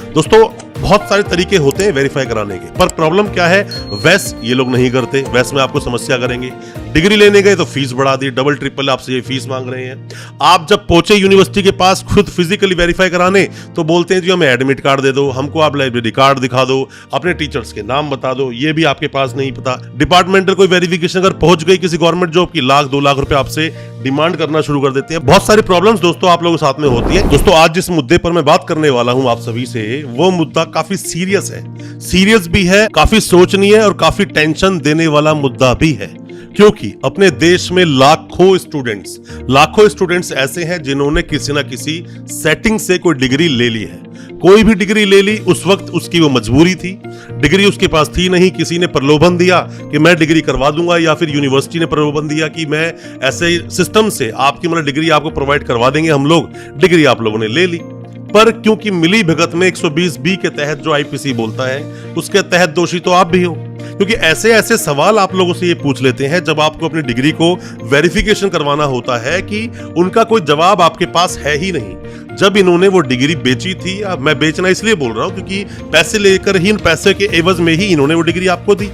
दोस्तों बहुत सारे तरीके होते हैं वेरीफाई कराने के, पर प्रॉब्लम क्या है, वैस ये लोग नहीं करते। वैस में आपको समस्या करेंगे। डिग्री लेने गए तो फीस बढ़ा दी, डबल ट्रिपल आपसे ये फीस मांग रहे हैं। आप जब पहुंचे यूनिवर्सिटी के पास खुद फिजिकली वेरीफाई कराने तो बोलते हैं जी हमें एडमिट कार्ड दे दो, हमको आप लाइब्रेरी कार्ड दिखा दो, अपने टीचर्स के नाम बता दो, ये भी आपके पास नहीं पता। डिपार्टमेंटल कोई वेरिफिकेशन अगर पहुंच गई किसी गवर्नमेंट जॉब की, 1-2 लाख रुपए आपसे डिमांड करना शुरू कर देते हैं। बहुत सारी प्रॉब्लम्स दोस्तों आप लोगों के साथ में होती है। दोस्तों आज जिस मुद्दे पर मैं बात करने वाला हूं आप सभी से, वो मुद्दा काफी सीरियस है। सीरियस भी है, काफी सोचनीय और काफी टेंशन देने वाला मुद्दा भी है, क्योंकि अपने देश में लाखों स्टूडेंट्स ऐसे हैं जिन्होंने किसी ना किसी सेटिंग से कोई डिग्री ले ली है। कोई भी डिग्री ले ली, उस वक्त उसकी वो मजबूरी थी, डिग्री उसके पास थी नहीं, किसी ने प्रलोभन दिया कि मैं डिग्री करवा दूंगा, या फिर यूनिवर्सिटी ने प्रलोभन दिया कि मैं ऐसे सिस्टम से आपकी मतलब डिग्री आपको प्रोवाइड करवा देंगे हम लोग, डिग्री आप लोगों ने ले ली। पर क्योंकि मिली भगत में 120B के तहत जो आईपीसी बोलता है, उसके तहत दोषी तो आप भी हो, क्योंकि ऐसे सवाल आप लोगों से ये पूछ लेते हैं जब आपको अपनी डिग्री को वेरिफिकेशन करवाना होता है कि उनका कोई जवाब आपके पास है ही नहीं। जब इन्होंने वो डिग्री बेची थी, मैं बेचना इसलिए बोल रहा हूं क्योंकि पैसे लेकर ही, इन पैसे के एवज में ही इन्होंने वो डिग्री आपको दी।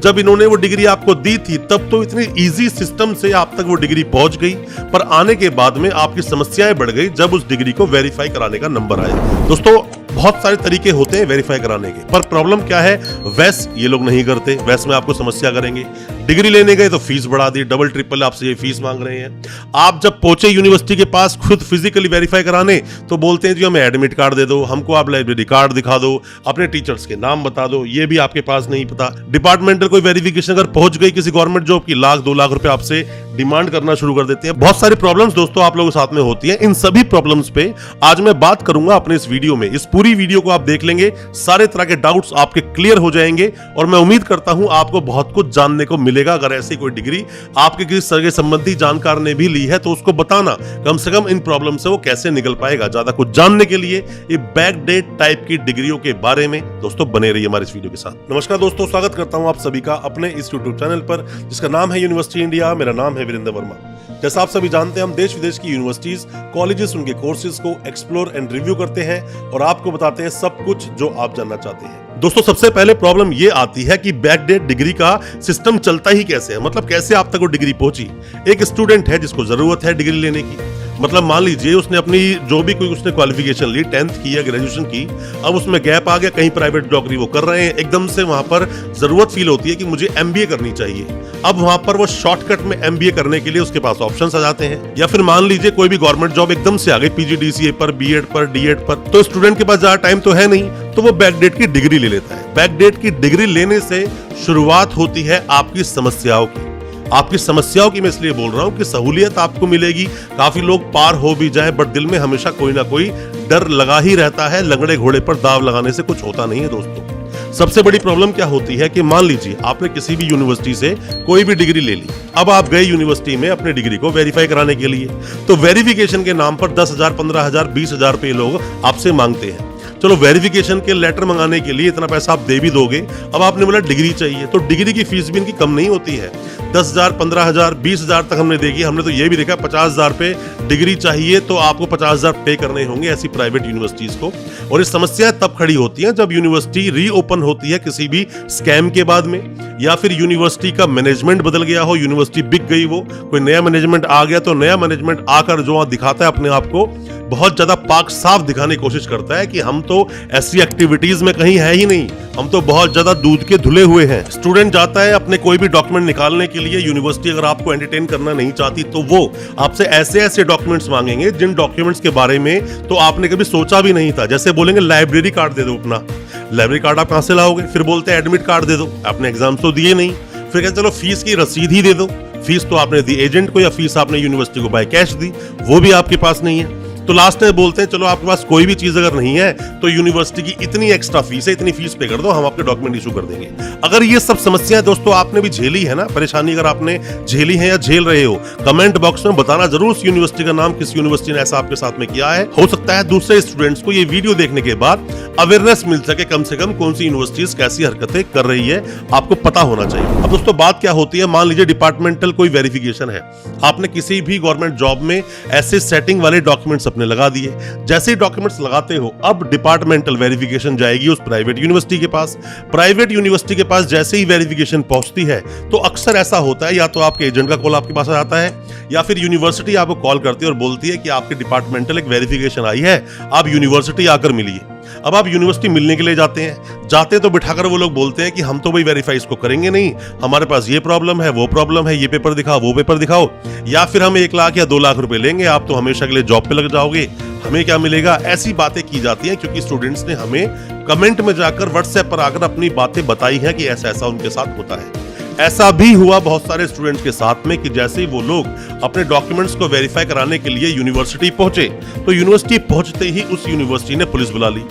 जब इन्होंने वो डिग्री आपको दी थी तब तो इतनी इजी सिस्टम से आप तक वो डिग्री पहुंच गई, पर आने के बाद में आपकी समस्याएं बढ़ गई जब उस डिग्री को वेरीफाई कराने का नंबर आया। दोस्तों बहुत सारे तरीके होते हैं वेरीफाई कराने के, पर प्रॉब्लम क्या है, वैस ये लोग नहीं करते। वैस में आपको समस्या करेंगे। डिग्री लेने गए तो फीस बढ़ा दी, डबल ट्रिपल आपसे ये फीस मांग रहे हैं। आप जब पहुंचे यूनिवर्सिटी के पास खुद फिजिकली वेरीफाई कराने तो बोलते हैं जी हमें एडमिट कार्ड दे दो, हमको आप लाइब्रेरी कार्ड दिखा दो, अपने टीचर्स के नाम बता दो, ये भी आपके पास नहीं पता। डिपार्टमेंटल कोई वेरिफिकेशन अगर पहुंच गई किसी गवर्नमेंट जॉब की, 1-2 लाख रुपए आपसे डिमांड करना शुरू कर देते हैं। बहुत सारी प्रॉब्लम्स दोस्तों आप लोगों के साथ में होती है। इन सभी प्रॉब्लम्स पे आज मैं बात करूंगा अपने इस वीडियो में। इस पूरी वीडियो को आप देख लेंगे, सारे तरह के डाउट्स आपके क्लियर हो जाएंगे, और मैं उम्मीद करता हूं आपको बहुत कुछ जानने को मिलेगा। अगर ऐसी कोई डिग्री आपके किसी सगे संबंधी जानकार ने भी ली है तो उसको बताना, कम से कम इन प्रॉब्लम से वो कैसे निकल पाएगा। ज्यादा कुछ जानने के लिए ये बैकडेट टाइप की डिग्रियों के बारे में दोस्तों बने रहिए हमारे इस वीडियो के साथ। नमस्कार दोस्तों, स्वागत करता हूं आप सभी का अपने इस यूट्यूब चैनल पर जिसका नाम है यूनिवर्सिटी इंडिया। मेरा नाम है वीरेंद्र वर्मा। जैसा आप सभी जानते हैं, हम देश विदेश की यूनिवर्सिटीज, कॉलेजेस, उनके कोर्सेज को एक्सप्लोर एंड रिव्यू करते हैं और आपको बताते हैं सब कुछ जो आप जानना चाहते हैं। दोस्तों सबसे पहले प्रॉब्लम ये आती है कि बैकडेट डिग्री का सिस्टम चलता ही कैसे है, मतलब कैसे आप तक वो डिग्री पहुंची। एक स्टूडेंट है जिसको जरूरत है डिग्री लेने की, मतलब मान लीजिए उसने अपनी जो भी कोई उसने क्वालिफिकेशन ली, 10th की या ग्रेजुएशन की, अब उसमें गैप आ गया, कहीं प्राइवेट नौकरी वो कर रहे हैं, एकदम से वहां पर जरूरत फील होती है कि मुझे MBA करनी चाहिए। अब वहां पर वो शॉर्टकट में MBA करने के लिए उसके पास ऑप्शंस आ जाते हैं। या फिर मान लीजिए कोई भी गवर्नमेंट जॉब एकदम से आ गई, PGDCA पर, B.Ed पर, D.Ed पर, तो स्टूडेंट के पास ज्यादा टाइम तो है नहीं, तो वो बैकडेट की डिग्री ले लेता है। बैकडेट की डिग्री लेने से शुरुआत होती है आपकी समस्याओं की। आपकी समस्याओं की मैं इसलिए बोल रहा हूं कि सहूलियत आपको मिलेगी, काफी लोग पार हो भी जाए, बट दिल में हमेशा कोई ना कोई डर लगा ही रहता है। लंगड़े घोड़े पर दाव लगाने से कुछ होता नहीं है दोस्तों। सबसे बड़ी प्रॉब्लम क्या होती है कि मान लीजिए आपने किसी भी यूनिवर्सिटी से कोई भी डिग्री ले ली, अब आप गए यूनिवर्सिटी में अपनी डिग्री को वेरीफाई कराने के लिए, तो वेरिफिकेशन के नाम पर 10,000, 15,000, 20,000 रुपए लोग आपसे मांगते हैं। चलो वेरिफिकेशन के लेटर मंगाने के लिए इतना पैसा आप दे भी दोगे, अब आपने बोला डिग्री चाहिए, तो डिग्री की फीस भी इनकी कम नहीं होती है। 10,000, 15,000, 20,000 तक हमने देखी। हमने तो ये भी देखा 50,000 पे डिग्री चाहिए तो आपको 50,000 पे करने होंगे ऐसी प्राइवेट यूनिवर्सिटीज को। और ये समस्या तब खड़ी होती है जब यूनिवर्सिटी रीओपन होती है किसी भी स्कैम के बाद में, या फिर यूनिवर्सिटी का मैनेजमेंट बदल गया हो, यूनिवर्सिटी बिक गई वो, कोई नया मैनेजमेंट आ गया, तो नया मैनेजमेंट आकर जो दिखाता है अपने आप को बहुत ज्यादा पाक साफ दिखाने की कोशिश करता है कि हम तो ऐसी एक्टिविटीज में कहीं है ही नहीं, हम तो बहुत ज्यादा दूध के धुले हुए हैं। स्टूडेंट जाता है अपने कोई भी डॉक्यूमेंट निकालने के लिए, यूनिवर्सिटी अगर आपको एंटरटेन करना नहीं चाहती तो वो आपसे ऐसे डॉक्यूमेंट्स मांगेंगे जिन डॉक्यूमेंट्स के बारे में तो आपने कभी सोचा भी नहीं था। जैसे बोलेंगे लाइब्रेरी कार्ड दे दो अपना, लाइब्रेरी कार्ड आप कहां से लाओगे? फिर बोलते हैं एडमिट कार्ड दे दो, आपने एग्जाम तो दिए नहीं। फिर कहते चलो फीस की रसीद ही दे दो, फीस तो आपने दी एजेंट को या फीस आपने यूनिवर्सिटी को बाय कैश दी, वो भी आपके पास नहीं है। तो लास्ट में बोलते हैं चलो आपके पास कोई भी चीज अगर नहीं है तो यूनिवर्सिटी की इतनी एक्स्ट्रा फीस है, इतनी फीस पे कर दो, हम आपके डॉक्यूमेंट इशू कर देंगे। अगर ये सब समस्याएं दोस्तों आपने भी झेली है ना, परेशानी अगर आपने झेली है या झेल रहे हो, कमेंट बॉक्स में बताना जरूर उस यूनिवर्सिटी का नाम, किस यूनिवर्सिटी ने ऐसा आपके साथ में किया है। हो सकता है दूसरे स्टूडेंट्स को ये वीडियो देखने के बाद अवेयरनेस मिल सके, कम से कम कौन सी यूनिवर्सिटीज कैसी हरकतें कर रही है आपको पता होना चाहिए। अब दोस्तों बात क्या होती है, मान लीजिए डिपार्टमेंटल कोई वेरिफिकेशन है, आपने किसी भी गवर्नमेंट जॉब में ऐसे सेटिंग वाले डॉक्यूमेंट आपने लगा दिए। जैसे ही डॉक्यूमेंट्स लगाते हो, अब डिपार्टमेंटल वेरिफिकेशन जाएगी उस प्राइवेट यूनिवर्सिटी के पास। प्राइवेट यूनिवर्सिटी के पास जैसे ही वेरिफिकेशन पहुंचती है तो अक्सर ऐसा होता है, या तो आपके एजेंट का कॉल आपके पास आ जाता है, या फिर यूनिवर्सिटी आपको कॉल करती है और बोलती है कि आपके डिपार्टमेंटल एक वेरिफिकेशन आई है, आप यूनिवर्सिटी आकर मिलिए। अब आप यूनिवर्सिटी मिलने के लिए जाते तो बिठाकर वो लोग बोलते हैं कि हम तो भाई वेरीफाई इसको करेंगे नहीं, हमारे पास ये प्रॉब्लम है, वो प्रॉब्लम है, ये पेपर दिखाओ, वो पेपर दिखाओ, या फिर हम 1 लाख या 2 लाख रुपए लेंगे, आप तो हमेशा के लिए जॉब पे लग जाओगे, हमें क्या मिलेगा। ऐसी बातें की जाती हैं क्योंकि स्टूडेंट्स ने हमें कमेंट में जाकर, व्हाट्सएप पर आकर अपनी बातें बताई हैं कि ऐसा ऐसा उनके साथ होता है। ऐसा भी हुआ बहुत सारे स्टूडेंट्स के साथ में कि जैसे ही वो लोग अपने डॉक्यूमेंट्स को वेरीफाई कराने के लिए यूनिवर्सिटी पहुंचे तो यूनिवर्सिटी पहुंचते ही उस यूनिवर्सिटी ने पुलिस बुला ली,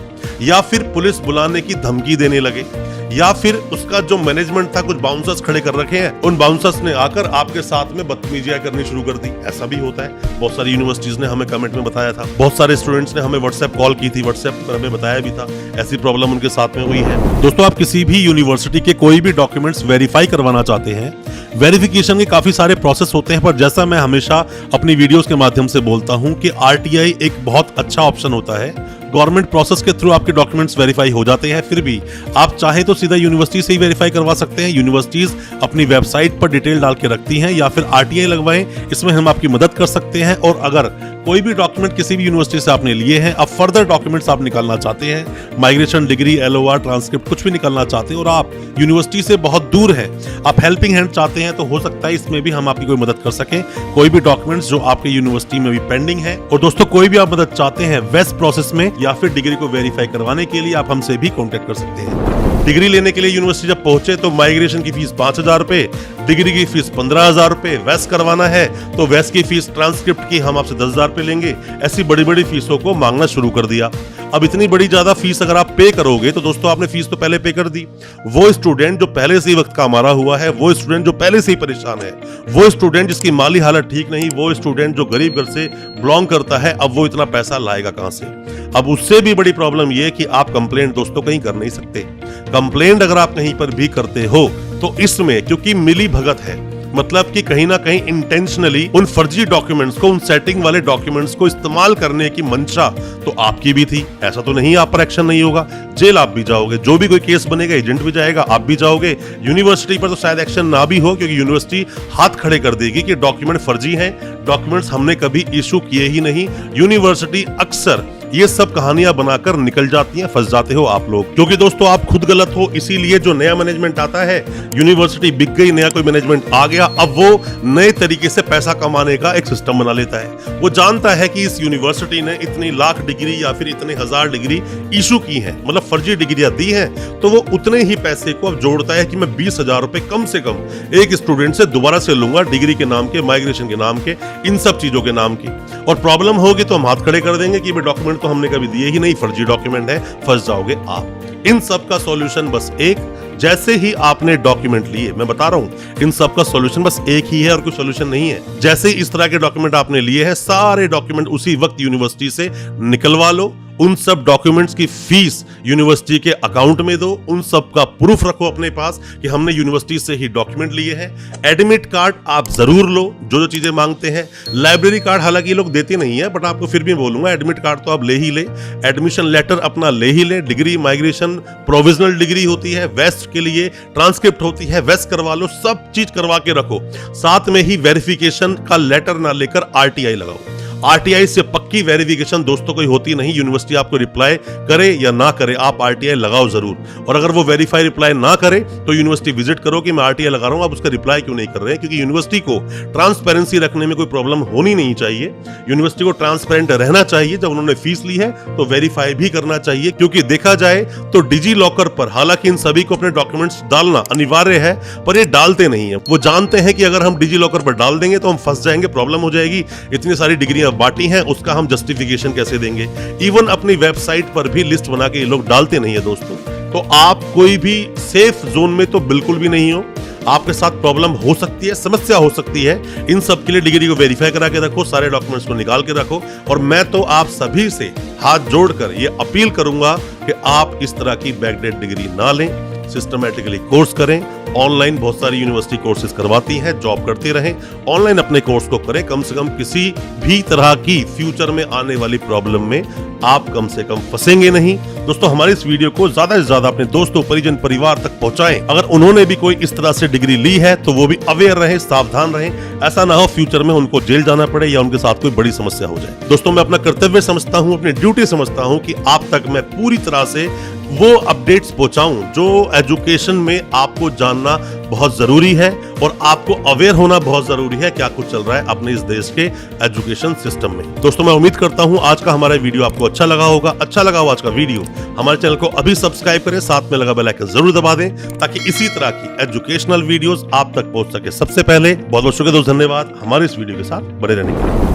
या फिर पुलिस बुलाने की धमकी देने लगे, या फिर उसका जो मैनेजमेंट था, कुछ बाउंसर्स खड़े कर रखे हैं, उन बाउंसर्स ने आकर आपके साथ में बदतमीजियां करनी शुरू कर दी। ऐसा भी होता है, बहुत सारी यूनिवर्सिटीज ने हमें कमेंट में बताया था, बहुत सारे स्टूडेंट्स ने हमें व्हाट्सएप कॉल की थी, व्हाट्सएप पर हमें बताया भी था ऐसी प्रॉब्लम उनके साथ में हुई है। दोस्तों, आप किसी भी यूनिवर्सिटी के कोई भी डॉक्यूमेंट्स वेरीफाई करवाना चाहते हैं, वेरिफिकेशन के काफी सारे प्रोसेस होते हैं, पर जैसा मैं हमेशा अपनी वीडियोस के माध्यम से बोलता हूं कि आरटीआई एक बहुत अच्छा ऑप्शन होता है। गवर्नमेंट प्रोसेस के थ्रू आपके डॉक्यूमेंट्स वेरीफाई हो जाते हैं, फिर भी आप चाहे तो सीधा यूनिवर्सिटी से ही वेरीफाई करवा सकते हैं। यूनिवर्सिटीज अपनी वेबसाइट पर डिटेल डाल के रखती हैं, या फिर आरटीआई लगवाएं, इसमें हम आपकी मदद कर सकते हैं। और अगर कोई भी डॉक्यूमेंट किसी भी यूनिवर्सिटी से आपने लिए हैं, अब फर्दर डॉक्यूमेंट्स आप निकालना चाहते हैं, माइग्रेशन, डिग्री, एलओआर, ट्रांसक्रिप्ट, कुछ भी निकालना चाहते हैं और आप यूनिवर्सिटी से बहुत दूर हैं, आप हेल्पिंग हैंड चाहते हैं, तो हो सकता है इसमें भी हम आपकी कोई मदद कर सकें। कोई भी डॉक्यूमेंट्स जो आपके यूनिवर्सिटी में भी पेंडिंग है, और दोस्तों कोई भी आप मदद चाहते हैं वेस्ट प्रोसेस में या फिर डिग्री को वेरीफाई करवाने के लिए, आप हमसे भी कॉन्टेक्ट कर सकते हैं। डिग्री लेने के लिए यूनिवर्सिटी जब पहुंचे तो माइग्रेशन की फीस 5,000 रुपए, डिग्री की फीस 15,000 रुपए, वेस्ट करवाना है तो वेस्ट की फीस, ट्रांसक्रिप्ट की हम आपसे 10,000 रुपए लेंगे। ऐसी बड़ी बड़ी फीसों को मांगना शुरू कर दिया। अब इतनी बड़ी ज्यादा फीस अगर आप पे करोगे तो दोस्तों आपने फीस तो पहले पे कर दी। वो स्टूडेंट जो पहले से ही वक्त का मारा हुआ है, वो स्टूडेंट जो पहले से ही परेशान है, वो स्टूडेंट जिसकी माली हालत ठीक नहीं, वो स्टूडेंट जो गरीब घर से बिलोंग करता है, अब वो इतना पैसा लाएगा कहां से। अब उससे भी बड़ी प्रॉब्लम ये कि आप कंप्लेंट दोस्तों कहीं कर नहीं सकते। कंप्लेंट अगर आप कहीं पर भी करते हो तो इसमें क्योंकि मिली भगत है, मतलब कि कहीं ना कहीं इंटेंशनली उन फर्जी डॉक्यूमेंट्स को, उन सेटिंग वाले डॉक्यूमेंट्स को इस्तेमाल करने की मंशा तो आपकी भी थी। ऐसा तो नहीं आप पर एक्शन नहीं होगा, जेल आप भी जाओगे, जो भी कोई केस बनेगा एजेंट भी जाएगा, आप भी जाओगे। यूनिवर्सिटी पर तो शायद एक्शन ना भी हो क्योंकि यूनिवर्सिटी हाथ खड़े कर देगी कि डॉक्यूमेंट फर्जी हैं, डॉक्यूमेंट्स हमने कभी इशू किए ही नहीं। यूनिवर्सिटी अक्सर ये सब कहानियां बनाकर निकल जाती हैं, फंस जाते हो आप लोग, क्योंकि दोस्तों आप खुद गलत हो। इसीलिए जो नया मैनेजमेंट आता है, यूनिवर्सिटी बिक गई, नया कोई मैनेजमेंट आ गया, अब वो नए तरीके से पैसा कमाने का एक सिस्टम बना लेता है। वो जानता है कि इस यूनिवर्सिटी ने इतनी लाख डिग्री या फिर इतने 1000 डिग्री इशू की हैं, मतलब फर्जी डिग्रियां दी हैं, तो वो उतने ही पैसे को अब जोड़ता है कि मैं 20,000 रुपए कम से कम एक स्टूडेंट से दोबारा से लूंगा, डिग्री के नाम के, माइग्रेशन के नाम के, इन सब चीजों के नाम की। और प्रॉब्लम होगी तो हम हाथ खड़े कर देंगे कि डॉक्यूमेंट तो हमने कभी दिए ही नहीं, फर्जी डॉक्यूमेंट है, फंस जाओगे आप। इन सब का सॉल्यूशन बस एक, जैसे ही आपने डॉक्यूमेंट लिए, मैं बता रहा हूं इन सब का सॉल्यूशन बस एक ही है और कोई सॉल्यूशन नहीं है। जैसे इस तरह के डॉक्यूमेंट आपने लिए हैं, सारे डॉक्यूमेंट उसी वक्त यूनिवर्सिटी से निकलवा लो, उन सब डॉक्यूमेंट्स की फीस यूनिवर्सिटी के अकाउंट में दो, उन सब का प्रूफ रखो अपने पास कि हमने यूनिवर्सिटी से ही डॉक्यूमेंट लिए हैं। एडमिट कार्ड आप जरूर लो, जो जो चीजें मांगते हैं। लाइब्रेरी कार्ड हालांकि लोग देते नहीं है, बट आपको फिर भी बोलूंगा एडमिट कार्ड तो आप ले ही ले, एडमिशन लेटर अपना ले ही ले, डिग्री, माइग्रेशन, प्रोविजनल डिग्री होती है, वेस्ट के लिए ट्रांसक्रिप्ट होती है, वेस्ट करवा लो, सब चीज करवा के रखो। साथ में ही वेरिफिकेशन का लेटर ना लेकर आरटीआई लगाओ। आरटीआई से पक्की वेरिफिकेशन दोस्तों कोई होती नहीं, यूनिवर्सिटी आपको रिप्लाई करे या ना करे, आप आरटीआई लगाओ जरूर। और अगर वो वेरीफाई रिप्लाई ना करे तो यूनिवर्सिटी विजिट करो कि मैं आरटीआई लगा रहा हूं, आप उसका रिप्लाई क्यों नहीं कर रहे हैं, क्योंकि यूनिवर्सिटी को ट्रांसपेरेंसी रखने में कोई प्रॉब्लम होनी नहीं चाहिए। यूनिवर्सिटी को ट्रांसपेरेंट रहना चाहिए, जब उन्होंने फीस ली है तो वेरीफाई भी करना चाहिए। क्योंकि देखा जाए तो डिजी लॉकर पर हालांकि इन सभी को अपने डॉक्यूमेंट्स डालना अनिवार्य है, पर ये डालते नहीं है। वो जानते हैं कि अगर हम डिजी लॉकर पर डाल देंगे तो हम फंस जाएंगे, प्रॉब्लम हो जाएगी, इतनी सारी डिग्रियां बांटी हैं, उसका हम जस्टिफिकेशन कैसे देंगे। इवन अपनी वेबसाइट पर भी लिस्ट बना के ये लोग डालते नहीं है दोस्तों। तो आप कोई भी सेफ जोन में तो बिल्कुल भी नहीं हो, आपके साथ प्रॉब्लम हो सकती है, समस्या हो सकती है। इन सब के लिए डिग्री को वेरीफाई करा के रखो, सारे डॉक्यूमेंट्स को निकाल के रखो। और मैं तो आप सभी से हाथ जोड़कर ये अपील करूंगा कि आप इस तरह की बैकडेट डिग्री ना लें, सिस्टमैटिकली कोर्स करें ऑनलाइन बहुत सारी यूनिवर्सिटी कोर्सेज करवाती हैं, जॉब करते रहें, ऑनलाइन अपने कोर्स को करें, कम से कम किसी भी तरह की फ्यूचर में आने वाली प्रॉब्लम में आप कम से कम फंसेंगे नहीं। दोस्तों हमारी इस वीडियो को ज्यादा से ज्यादा अपने दोस्तों, परिजन, परिवार तक पहुंचाएं। अगर उन्होंने भी कोई इस तरह से डिग्री ली है तो वो भी अवेयर रहें, सावधान रहें, ऐसा ना हो फ्यूचर में उनको जेल जाना पड़े या उनके साथ कोई बड़ी समस्या हो जाए। दोस्तों मैं अपना कर्तव्य समझता हूं, अपनी ड्यूटी समझता हूं कि आप तक मैं पूरी तरह से वो अपडेट्स पहुंचाऊं जो एजुकेशन में आपको जानना बहुत जरूरी है और आपको अवेयर होना बहुत जरूरी है क्या कुछ चल रहा है अपने इस देश के एजुकेशन सिस्टम में। दोस्तों मैं उम्मीद करता हूं आज का हमारा वीडियो आपको अच्छा लगा होगा। अच्छा लगा हो आज का वीडियो, हमारे चैनल को अभी सब्सक्राइब करें, साथ में लगा बेल आइकन जरूर दबा दें ताकि इसी तरह की एजुकेशनल वीडियोस आप तक पहुंच सके सबसे पहले। बहुत बहुत शुक्रिया दोस्त, धन्यवाद हमारे इस वीडियो के साथ बने रहने के लिए।